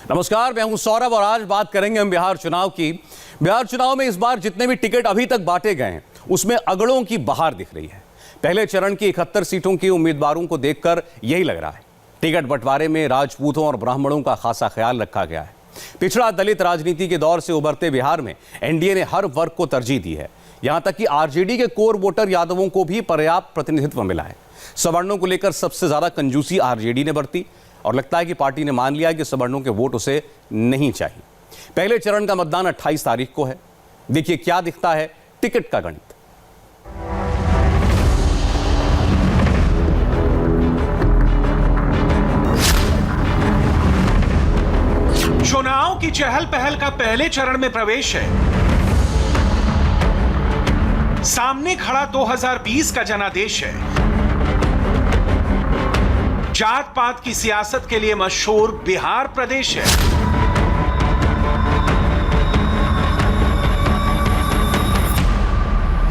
नमस्कार, मैं हूं सौरभ और आज बात करेंगे हम बिहार चुनाव की। बिहार चुनाव में इस बार जितने भी टिकट अभी तक बांटे गए हैं उसमें अगड़ों की बहार दिख रही है। पहले चरण की 71 सीटों की उम्मीदवारों को देखकर यही लग रहा है। टिकट बंटवारे में राजपूतों और ब्राह्मणों का खासा ख्याल रखा गया है। पिछड़ा दलित राजनीति के दौर से उभरते बिहार में एनडीए ने हर वर्ग को तरजीह दी है। यहां तक कि आरजेडी के कोर वोटर यादवों को भी पर्याप्त प्रतिनिधित्व मिला है। सवर्णों को लेकर सबसे ज्यादा कंजूसी आरजेडी ने बरती और लगता है कि पार्टी ने मान लिया कि सवर्णों के वोट उसे नहीं चाहिए। पहले चरण का मतदान 28 तारीख को है। देखिए क्या दिखता है टिकट का गणित। चुनाव की चहल पहल का पहले चरण में प्रवेश है। सामने खड़ा 2020 का जनादेश है। जात पात की सियासत के लिए मशहूर बिहार प्रदेश है।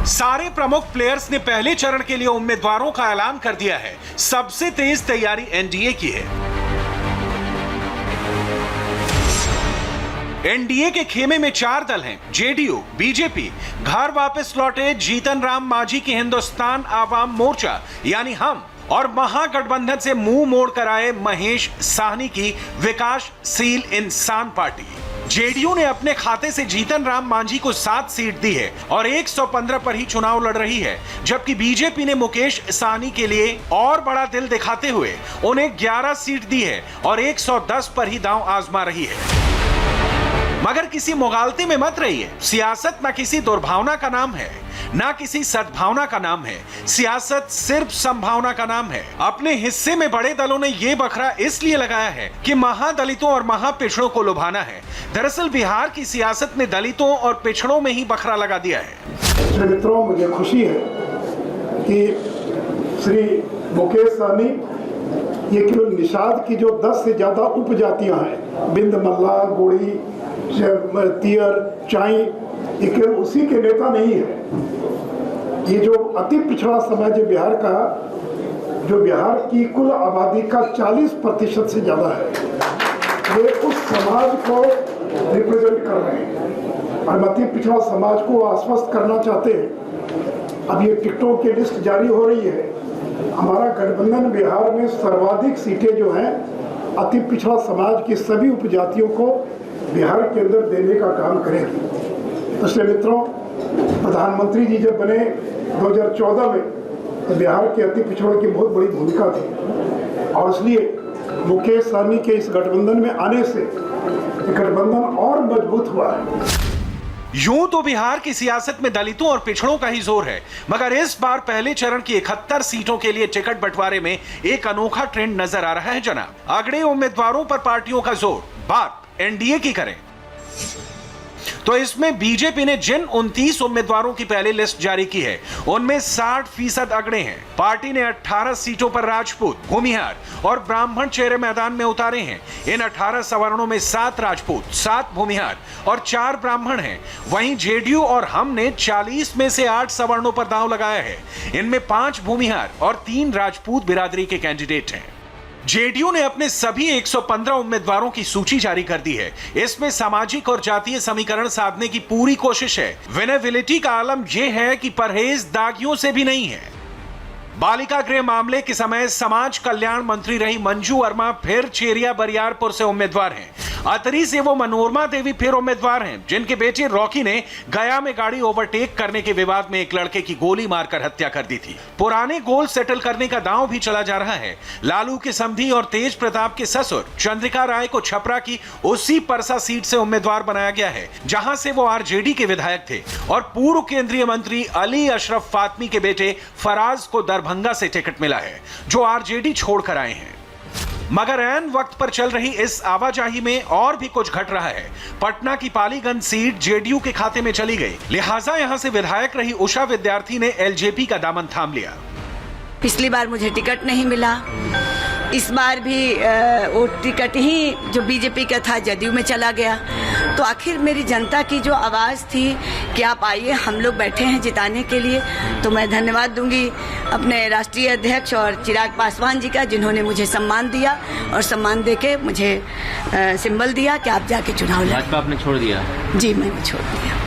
सारे प्रमुख प्लेयर्स ने पहले चरण के लिए उम्मीदवारों का ऐलान कर दिया है। सबसे तेज तैयारी एनडीए की है। एनडीए के खेमे में 4 दल हैं, जेडीयू, बीजेपी, घर वापस लौटे जीतन राम मांझी की हिंदुस्तान आवाम मोर्चा यानी हम, और महागठबंधन से मुंह मोड़ कर आए महेश साहनी की विकासशील इंसान पार्टी। जेडीयू ने अपने खाते से जीतन राम मांझी को 7 सीट दी है और 115 पर ही चुनाव लड़ रही है, जबकि बीजेपी ने मुकेश साहनी के लिए और बड़ा दिल दिखाते हुए उन्हें 11 सीट दी है और 110 पर ही दांव आजमा रही है। मगर किसी मुगालते में मत रहिए। सियासत ना किसी दुर्भावना का नाम है, ना किसी सद्भावना का नाम है। सियासत सिर्फ संभावना का नाम है। अपने हिस्से में बड़े दलों ने यह बखरा इसलिए लगाया है कि महादलितों और महापिछड़ों को लुभाना है। दरअसल बिहार की सियासत ने दलितों और पिछड़ों में ही बखरा लगा दिया है। मित्रों, मुझे खुशी है कि श्री मुकेश साहनी ये केवल निषाद की जो 10 से ज्यादा उपजातियां हैं, बिंद, मल्ला, गोड़ी, तियर, चाई, ये केवल उसी के नेता नहीं है। ये जो अति पिछड़ा समाज है बिहार का, जो बिहार की कुल आबादी का 40% से ज्यादा है, ये उस समाज को रिप्रेजेंट कर रहे हैं और अति पिछड़ा समाज को आश्वस्त करना चाहते हैं। अब ये टिकटों की लिस्ट जारी हो रही है। हमारा गठबंधन बिहार में सर्वाधिक सीटें जो हैं अति पिछड़ा समाज की सभी उपजातियों को बिहार के अंदर देने का काम करेगी। इसलिए मित्रों, प्रधानमंत्री जी जब बने 2014 में, तो बिहार के अति पिछड़ों की बहुत बड़ी भूमिका थी और इसलिए मुकेश साहनी के इस गठबंधन में आने से गठबंधन और मजबूत हुआ है। यूं तो बिहार की सियासत में दलितों और पिछड़ों का ही जोर है, मगर इस बार पहले चरण की 71 सीटों के लिए टिकट बंटवारे में एक अनोखा ट्रेंड नजर आ रहा है जनाब। अगड़े उम्मीदवारों पर पार्टियों का जोर। बात एनडीए की करें तो इसमें बीजेपी ने जिन 29 उम्मीदवारों की पहली लिस्ट जारी की है उनमें 60% अगड़े हैं। पार्टी ने 18 सीटों पर राजपूत, भूमिहार और ब्राह्मण चेहरे मैदान में उतारे हैं। इन 18 सवर्णों में 7 राजपूत, 7 भूमिहार और 4 ब्राह्मण हैं। वहीं जेडीयू और हम ने 40 में से 8 सवर्णों पर दांव लगाया है। इनमें 5 भूमिहार और 3 राजपूत बिरादरी के कैंडिडेट हैं। जेडीयू ने अपने सभी 115 उम्मीदवारों की सूची जारी कर दी है। इसमें सामाजिक और जातीय समीकरण साधने की पूरी कोशिश है। विनेबिलिटी का आलम यह है कि परहेज दागियों से भी नहीं है। बालिका गृह मामले के समय समाज कल्याण मंत्री रही मंजू वर्मा फिर चेरिया बरियारपुर से उम्मीदवार हैं। अतरी से वो मनोरमा देवी फिर उम्मीदवार हैं, जिनके बेटे रॉकी ने गया में गाड़ी ओवरटेक करने के विवाद में एक लड़के की गोली मारकर हत्या कर दी थी। पुराने गोल सेटल करने का दांव भी चला जा रहा है। लालू के समधी और तेज प्रताप के ससुर चंद्रिका राय को छपरा की उसी परसा सीट से उम्मीदवार बनाया गया है, जहां से वो आरजेडी के विधायक थे, और पूर्व केंद्रीय मंत्री अली अशरफ फातमी के बेटे फराज को दरभंगा से टिकट मिला है, जो आरजेडी छोड़कर आए हैं। मगर ऐन वक्त पर चल रही इस आवाजाही में और भी कुछ घट रहा है। पटना की पालीगंज सीट जेडीयू के खाते में चली गई, लिहाजा यहां से विधायक रही उषा विद्यार्थी ने एलजेपी का दामन थाम लिया। पिछली बार मुझे टिकट नहीं मिला, इस बार भी वो टिकट ही जो बीजेपी का था जदयू में चला गया। तो आखिर मेरी जनता की जो आवाज़ थी कि आप आइए, हम लोग बैठे हैं जिताने के लिए, तो मैं धन्यवाद दूंगी अपने राष्ट्रीय अध्यक्ष और चिराग पासवान जी का, जिन्होंने मुझे सम्मान दिया और सम्मान देके मुझे सिंबल दिया कि आप जाके चुनाव लड़ें। भाजपा आपने छोड़ दिया? जी, मैंने छोड़ दिया।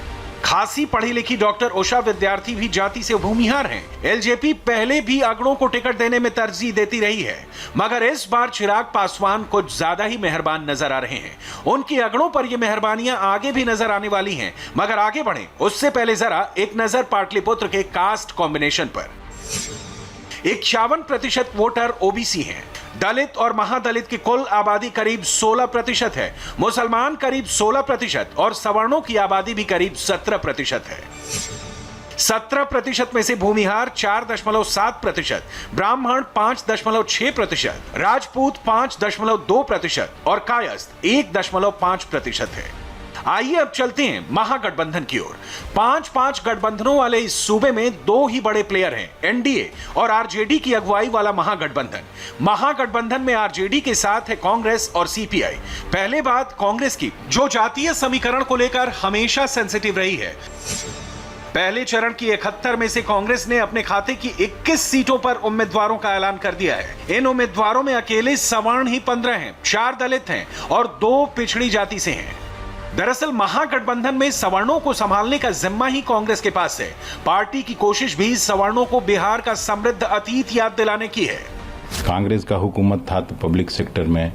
खासी पढ़ी लिखी डॉक्टर उषा विद्यार्थी भी जाति से भूमिहार हैं। एलजेपी पहले भी अगड़ों को टिकट देने में तरजीह देती रही है, मगर इस बार चिराग पासवान कुछ ज्यादा ही मेहरबान नजर आ रहे हैं। उनकी अगड़ों पर ये मेहरबानियां आगे भी नजर आने वाली हैं, मगर आगे बढ़े उससे पहले जरा एक नजर पाटलिपुत्र के कास्ट कॉम्बिनेशन पर। 51% वोटर ओबीसी हैं। दलित और महादलित की कुल आबादी करीब 16% है। मुसलमान करीब 16% और सवर्णों की आबादी भी करीब 17% है। 17% में से भूमिहार 4.7%, ब्राह्मण 5.6%, राजपूत 5.2% और कायस्थ 1.5% है। आइए अब चलते हैं महागठबंधन की ओर। 5 गठबंधनों वाले इस सूबे में 2 ही बड़े प्लेयर हैं, एनडीए और आरजेडी की अगुवाई वाला महागठबंधन। महागठबंधन में आरजेडी के साथ है कांग्रेस और सीपीआई। पहले बात कांग्रेस की, जो जातीय समीकरण को लेकर हमेशा सेंसिटिव रही है। पहले चरण की 71 में से कांग्रेस ने अपने खाते की 21 सीटों पर उम्मीदवारों का ऐलान कर दिया है। इन उम्मीदवारों में अकेले सवर्ण ही 15 हैं, 4 दलित हैं और 2 पिछड़ी जाति से हैं। दरअसल महागठबंधन में सवर्णों को संभालने का जिम्मा ही कांग्रेस के पास है। पार्टी की कोशिश भी सवर्णों को बिहार का समृद्ध अतीत याद दिलाने की है। कांग्रेस का हुकूमत था तो पब्लिक सेक्टर में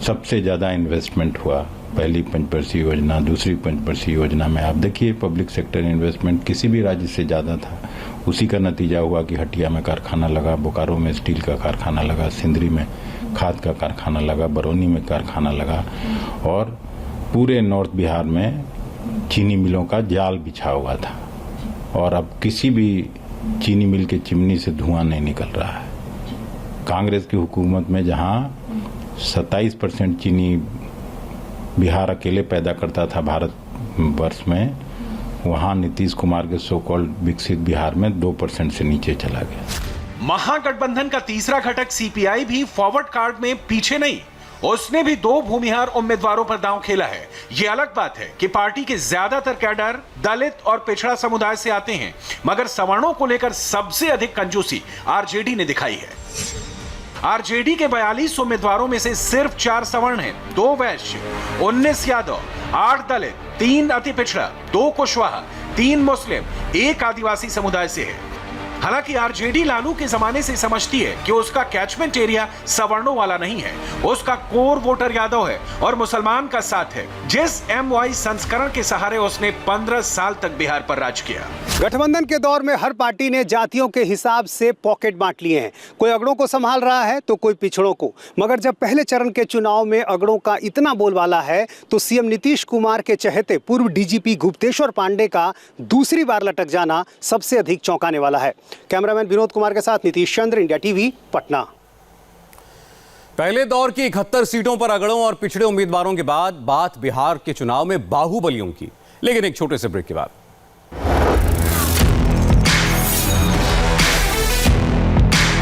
सबसे ज्यादा इन्वेस्टमेंट हुआ। पहली पंचवर्षीय योजना, दूसरी पंचवर्षीय योजना में आप देखिए पब्लिक सेक्टर इन्वेस्टमेंट किसी भी राज्य से ज्यादा था। उसी का नतीजा हुआ कि हटिया में कारखाना लगा, बोकारो में स्टील का कारखाना लगा, सिंदरी में खाद का कारखाना लगा, बरौनी में कारखाना लगा और पूरे नॉर्थ बिहार में चीनी मिलों का जाल बिछा हुआ था। और अब किसी भी चीनी मिल के चिमनी से धुआं नहीं निकल रहा है। कांग्रेस की हुकूमत में जहां 27% चीनी बिहार अकेले पैदा करता था भारत वर्ष में, वहां नीतीश कुमार के सो कॉल्ड विकसित बिहार में 2% से नीचे चला गया। महागठबंधन का तीसरा घटक सीपीआई भी फॉरवर्ड कार्ड में पीछे नहीं। उसने भी 2 भूमिहार उम्मीदवारों पर दांव खेला है। यह अलग बात है कि पार्टी के ज्यादातर कैडर दलित और पिछड़ा समुदाय से आते हैं, मगर सवर्णों को लेकर सबसे अधिक कंजूसी आरजेडी ने दिखाई है। आरजेडी के 42 उम्मीदवारों में से सिर्फ 4 सवर्ण हैं, 2 वैश्य, 19 यादव, 8 दलित, 3 अति पिछड़ा, 2 कुशवाहा, 3 मुस्लिम, 1 आदिवासी समुदाय से है। हालांकि आरजेडी लालू के जमाने से समझती है कि उसका कैचमेंट एरिया सवर्णों वाला नहीं है, उसका कोर वोटर यादव है और मुसलमान का साथ है, जिस एमवाई संस्करण के सहारे उसने 15 साल तक बिहार पर राज किया। गठबंधन के दौर में हर पार्टी ने जातियों के हिसाब से पॉकेट बांट लिए हैं। कोई अगड़ों को संभाल रहा है तो कोई पिछड़ों को। मगर जब पहले चरण के चुनाव में अगड़ों का इतना बोलबाला है तो सीएम नीतीश कुमार के चहेते पूर्व डीजीपी गुप्तेश्वर पांडे का दूसरी बार लटक जाना सबसे अधिक चौंकाने वाला है। कैमरामैन विनोद कुमार के साथ नीतीश चंद्र, इंडिया टीवी, पटना। पहले दौर की 71 सीटों पर अगड़ों और पिछड़े उम्मीदवारों के बाद बात बिहार के चुनाव में बाहुबलियों की, लेकिन एक छोटे से ब्रेक के बाद।